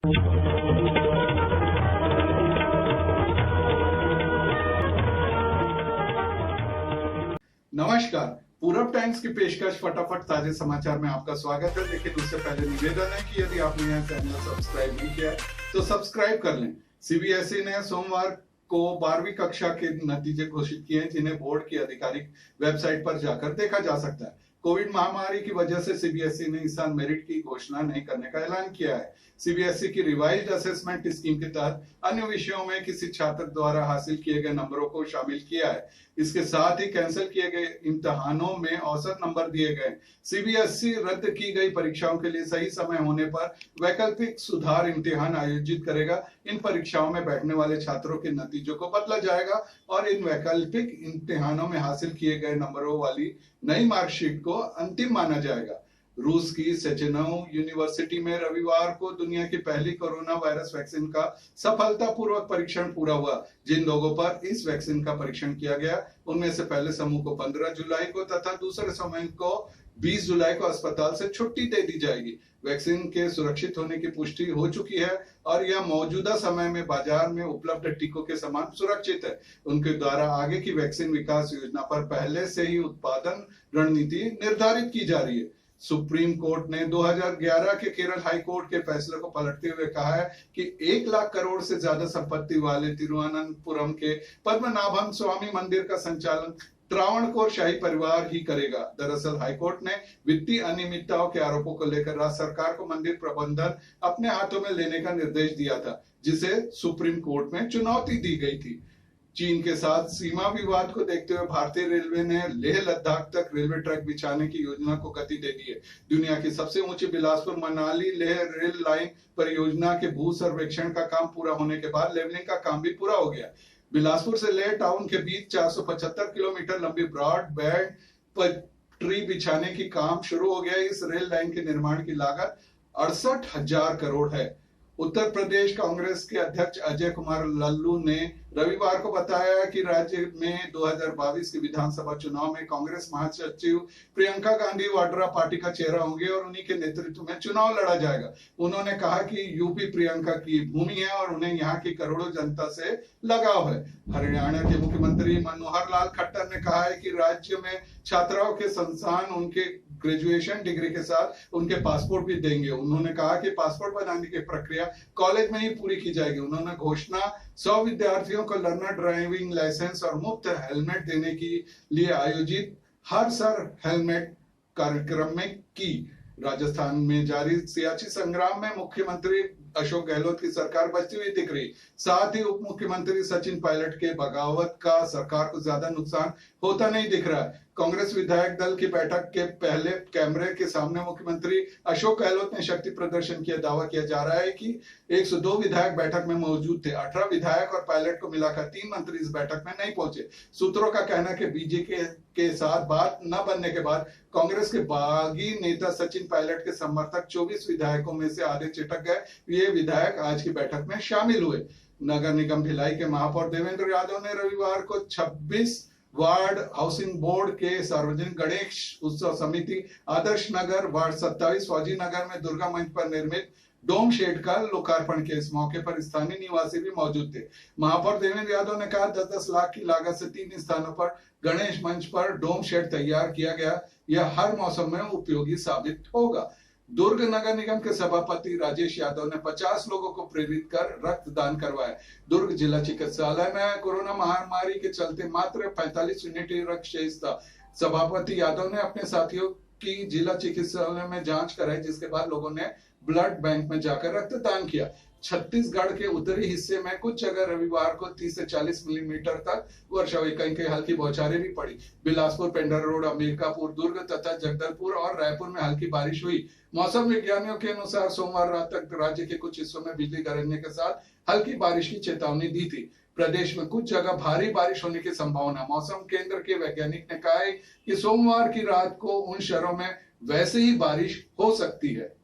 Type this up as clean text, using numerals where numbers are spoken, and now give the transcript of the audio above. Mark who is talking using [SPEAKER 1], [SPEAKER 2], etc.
[SPEAKER 1] नमस्कार, पूरब टाइम्स की पेशकश फटाफट ताजे समाचार में आपका स्वागत है। लेकिन उससे पहले निवेदन है कि यदि आपने यह चैनल सब्सक्राइब नहीं किया है तो सब्सक्राइब कर लें। सीबीएसई ने सोमवार को 12वीं कक्षा के नतीजे घोषित किए हैं, जिन्हें बोर्ड की आधिकारिक वेबसाइट पर जाकर देखा जा सकता है। कोविड महामारी की वजह से सीबीएसई ने इस साल मेरिट की घोषणा नहीं करने का ऐलान किया है। सीबीएसई की रिवाइज्ड असेसमेंट स्कीम के तहत अन्य विषयों में किसी छात्र द्वारा हासिल किए गए नंबरों को शामिल किया है। इसके साथ ही कैंसिल किए गए इम्तिहानों में औसत नंबर दिए गए। सीबीएसई रद्द की गई परीक्षाओं के लिए सही समय होने पर वैकल्पिक सुधार इम्तिहान आयोजित करेगा। इन परीक्षाओं में बैठने वाले छात्रों के नतीजों को बदला जाएगा और इन वैकल्पिक इम्तिहानों में हासिल किए गए नंबरों वाली नई मार्कशीट को अंतिम माना जाएगा। रूस की सेचेनोव यूनिवर्सिटी में रविवार को दुनिया की पहली कोरोना वायरस वैक्सीन का सफलतापूर्वक परीक्षण पूरा हुआ। जिन लोगों पर इस वैक्सीन का परीक्षण किया गया, उनमें से पहले समूह को 15 जुलाई को तथा दूसरे समूह को 20 जुलाई को अस्पताल से छुट्टी दे दी जाएगी। वैक्सीन के सुरक्षित होने की पुष्टि हो चुकी है और यह मौजूदा समय में बाजार में उपलब्ध टीकों के समान सुरक्षित है। उनके द्वारा आगे की वैक्सीन विकास योजना पर पहले से ही उत्पादन रणनीति निर्धारित की जा रही है। सुप्रीम कोर्ट ने 2011 के केरल हाई कोर्ट के फैसले को पलटते हुए कहा है कि 1 लाख करोड़ से ज्यादा संपत्ति वाले तिरुवनंतपुरम के पद्मनाभम स्वामी मंदिर का संचालन त्रावणकोर शाही परिवार ही करेगा। दरअसल हाईकोर्ट ने वित्तीय अनियमितताओं के आरोपों को लेकर राज्य सरकार को मंदिर प्रबंधन अपने हाथों में लेने का निर्देश दिया था, जिसे सुप्रीम कोर्ट में चुनौती दी गई थी। चीन के साथ सीमा विवाद को देखते हुए भारतीय रेलवे ने लेह लद्दाख तक रेलवे ट्रैक बिछाने की योजना को गति दे दी है। दुनिया की सबसे ऊंची बिलासपुर मनाली लेह रेल लाइन परियोजना के भू सर्वेक्षण का काम पूरा होने के बाद लेवलिंग का काम भी पूरा हो गया। बिलासपुर से लेह टाउन के बीच 475 किलोमीटर लंबी ब्रॉड बैंड पटरी बिछाने की काम शुरू हो गया। इस रेल लाइन के निर्माण की लागत 68,000 करोड़ है। उत्तर प्रदेश कांग्रेस के अध्यक्ष अजय कुमार लल्लू ने रविवार को बताया कि राज्य में 2022 के विधानसभा चुनाव में कांग्रेस महासचिव प्रियंका गांधी वाड्रा पार्टी का चेहरा होंगे और उन्हीं के नेतृत्व में चुनाव लड़ा जाएगा। उन्होंने कहा कि यूपी प्रियंका की भूमि है और उन्हें यहाँ की करोड़ों जनता से लगाव है। हरियाणा के मुख्यमंत्री मनोहर लाल खट्टर ने कहा है कि राज्य में छात्राओं के संस्थान उनके ग्रेजुएशन डिग्री के साथ उनके पासपोर्ट भी देंगे। उन्होंने कहा कि पासपोर्ट बनाने की प्रक्रिया कॉलेज में ही पूरी की जाएगी। उन्होंने घोषणा 100 विद्यार्थियों को लर्नर ड्राइविंग लाइसेंस और मुफ्त हेलमेट देने के लिए आयोजित हर सर हेलमेट कार्यक्रम में की। राजस्थान में जारी सियाची संग्राम में मुख्यमंत्री अशोक गहलोत की सरकार बचती हुई दिख रही। साथ ही उप मुख्यमंत्री सचिन पायलट के बगावत का सरकार को ज्यादा नुकसान होता नहीं दिख रहा है। कांग्रेस विधायक दल की बैठक के पहले कैमरे के सामने मुख्यमंत्री अशोक गहलोत ने शक्ति प्रदर्शन किया। दावा किया जा रहा है कि 102 विधायक बैठक में मौजूद थे। 18 विधायक और पायलट को मिलाकर 3 मंत्री इस बैठक में नहीं पहुंचे। सूत्रों का कहना है कि बीजेपी के साथ बात न बनने के बाद कांग्रेस के बागी नेता सचिन पायलट के समर्थक 24 विधायकों में से आधे चिटक गए। ये विधायक आज की बैठक में शामिल हुए। नगर निगम भिलाई के महापौर देवेंद्र यादव ने रविवार को 26 वार्ड हाउसिंग बोर्ड के सार्वजनिक गणेश उत्सव समिति आदर्श नगर वार्ड 27 फौजी नगर में दुर्गा मंच पर निर्मित डोम शेड का लोकार्पण किया। इस मौके पर स्थानीय निवासी भी मौजूद थे। महापौर देवेंद्र यादव ने कहा 10-10 लाख की लागत से 3 स्थानों पर गणेश मंच पर डोम शेड तैयार किया गया। यह हर मौसम में उपयोगी साबित होगा। दुर्ग नगर निगम के सभापति राजेश यादव ने 50 लोगों को प्रेरित कर रक्तदान करवाया। दुर्ग जिला चिकित्सालय में कोरोना महामारी के चलते मात्र 45 यूनिट रक्त शेष था। सभापति यादव ने अपने साथियों की जिला चिकित्सालय में जांच कराई, जिसके बाद लोगों ने ब्लड बैंक में जाकर रक्तदान किया। छत्तीसगढ़ के उत्तरी हिस्से में कुछ जगह रविवार को 30 से 40 मिलीमीटर तक वर्षा हुई। कहीं कहीं हल्की बौछारें भी पड़ी। बिलासपुर, पेंड्रा रोड, अमेरिकापुर, दुर्ग तथा जगदलपुर और रायपुर में हल्की बारिश हुई। मौसम विज्ञानियों के अनुसार सोमवार रात तक राज्य के कुछ हिस्सों में बिजली गरजने के साथ हल्की बारिश की चेतावनी दी थी। प्रदेश में कुछ जगह भारी बारिश होने की संभावना। मौसम केंद्र के वैज्ञानिक ने कहा है कि सोमवार की रात को उन शहरों में वैसे ही बारिश हो सकती है।